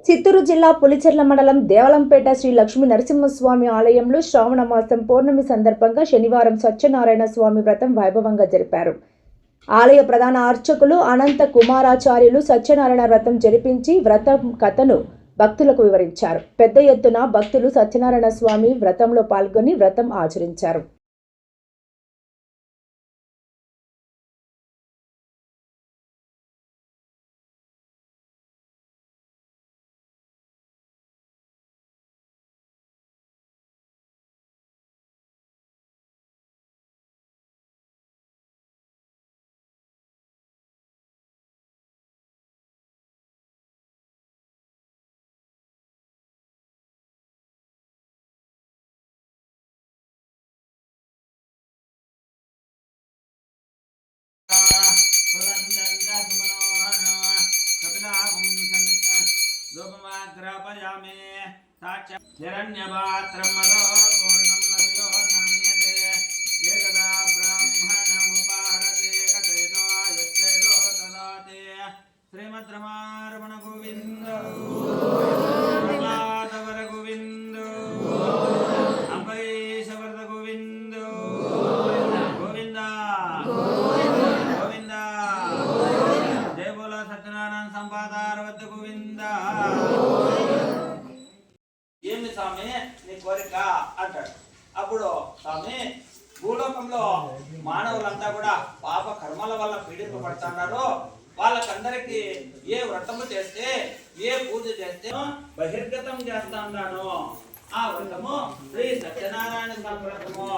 చిత్తూరు జిల్లా పులిచెర్ల మండలం దేవలంపేట శ్రీ లక్ష్మీ నరసింహస్వామి ఆలయంలో శ్రావణ మాసం పౌర్ణమి సందర్భంగా శనివారం సత్యనారాయణ స్వామి వ్రతం వైభవంగా జరిపారు. ఆలయ ప్రధాన అర్చకులు అనంత కుమారాచార్యులు సత్యనారాయణ వ్రతం జరిపించి వ్రతం కథను భక్తులకు వివరించారు. పెద్ద ఎత్తున భక్తులు సత్యనారాయణ స్వామి వ్రతంలో పాల్గొని వ్రతం ఆచరించారు. శ్రీమద్రమారమణ గోవింద గోవింద అంబరీశవర్ధ గోవింద గోవింద గోవింద జయ బోలో సత్యనారాయణ సంపాదారవద్ద గోవింద. ఏమి స్వామి నీ కోరిక అంటాడు. అప్పుడు స్వామి, భూలోకంలో మానవులంతా కూడా పాప కర్మల వల్ల పీడింపబడుతున్నారు. వాళ్ళకందరికి ఏ వ్రతము చేస్తే, ఏ పూజ చేస్తే బహిర్గతం చేస్తా ఉన్నాను. ఆ వ్రతము శ్రీ సత్యనారాయణ స్వామి వ్రతము.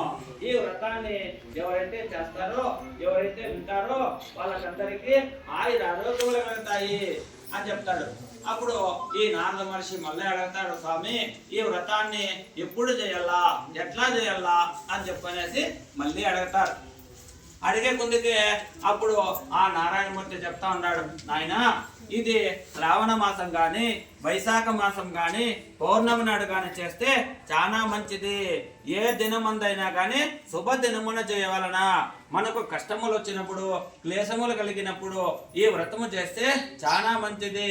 ఈ వ్రతాన్ని ఎవరైతే చేస్తారో, ఎవరైతే వింటారో వాళ్ళకందరికి ఆయుర ఆరోగ్యములు కలుగుతాయి అని చెప్తాడు. అప్పుడు ఈ నారద మహర్షి మళ్ళీ అడుగుతాడు, స్వామి ఈ వ్రతాన్ని ఎప్పుడు చేయాలా, ఎట్లా చేయాలా అని చెప్పనేసి మళ్ళీ అడుగుతారు. అడిగే కొందుకే అప్పుడు ఆ నారాయణమూర్తి చెప్తా ఉన్నాడు, నాయన ఇది శ్రావణ మాసం కానీ, వైశాఖ మాసం కానీ, పౌర్ణమి నాడు కానీ చేస్తే చాలా మంచిది. ఏ దినమందైనా కానీ శుభ దినమున చేయవలన. మనకు కష్టములు వచ్చినప్పుడు, క్లేశములు కలిగినప్పుడు ఈ వ్రతము చేస్తే చాలా మంచిది.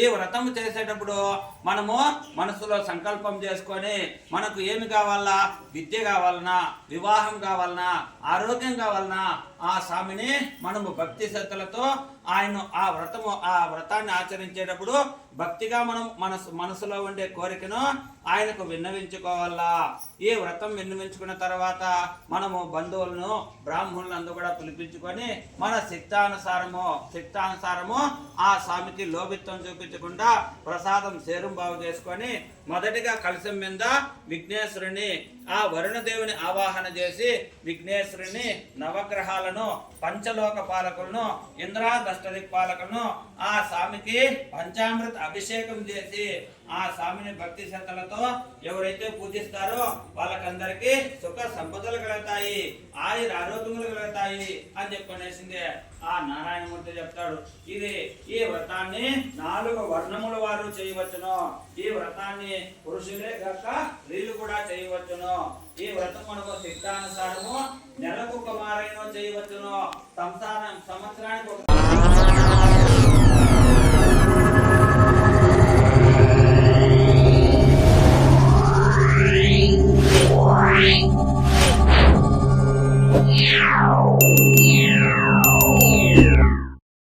ఈ వ్రతం చేసేటప్పుడు మనము మనసులో సంకల్పం చేసుకొని మనకు ఏమి కావాలన్నా, విద్య కావాలన్నా, వివాహం కావాలన్నా, ఆరోగ్యం కావాలన్నా ఆ స్వామిని మనము భక్తి శ్రద్ధలతో ఆ వ్రతాన్ని ఆచరించేటప్పుడు భక్తిగా మనం మనసులో ఉండే కోరికను ఆయనకు విన్నవించుకోవాలా. ఈ వ్రతం విన్నవించుకున్న తర్వాత మనము బంధువులను, బ్రాహ్మణులను కూడా పిలిపించుకొని మన శక్తానుసారము ఆ స్వామికి లోభిత్వం చూపించకుండా ప్రసాదం సేరుంబావు చేసుకొని మొదటిగా కలశం మీద విఘ్నేశ్వరుని, ఆ వరుణదేవుని ఆవాహన చేసి విఘ్నేశ్వరుని, నవగ్రహాలను, పంచలోక పాలకులను, ఇంద్రాదష్టదిక్పాలకులను ఆ స్వామికి పంచామృత అభిషేకం చేసి ఆ స్వామిని భక్తి శ్రద్ధలతో ఎవరైతే పూజిస్తారో వాళ్ళకందరికీ సుఖ సంపదలు కలుగుతాయి, ఆయుర ఆరోగ్యములు కలుగుతాయి అని చెప్పనేసిందే ఆ నారాయణమూర్తి చెప్తాడు. ఈ వ్రతాన్ని 4 వర్ణముల వారు చేయవచ్చును. ఈ వ్రతాన్ని పురుషులే కాక స్త్రీలు కూడా చేయవచ్చును. ఈ వ్రతం మనము సిద్ధానుసారము నెలకు 1 మారైనా చేయవచ్చును. సంవత్సరానికి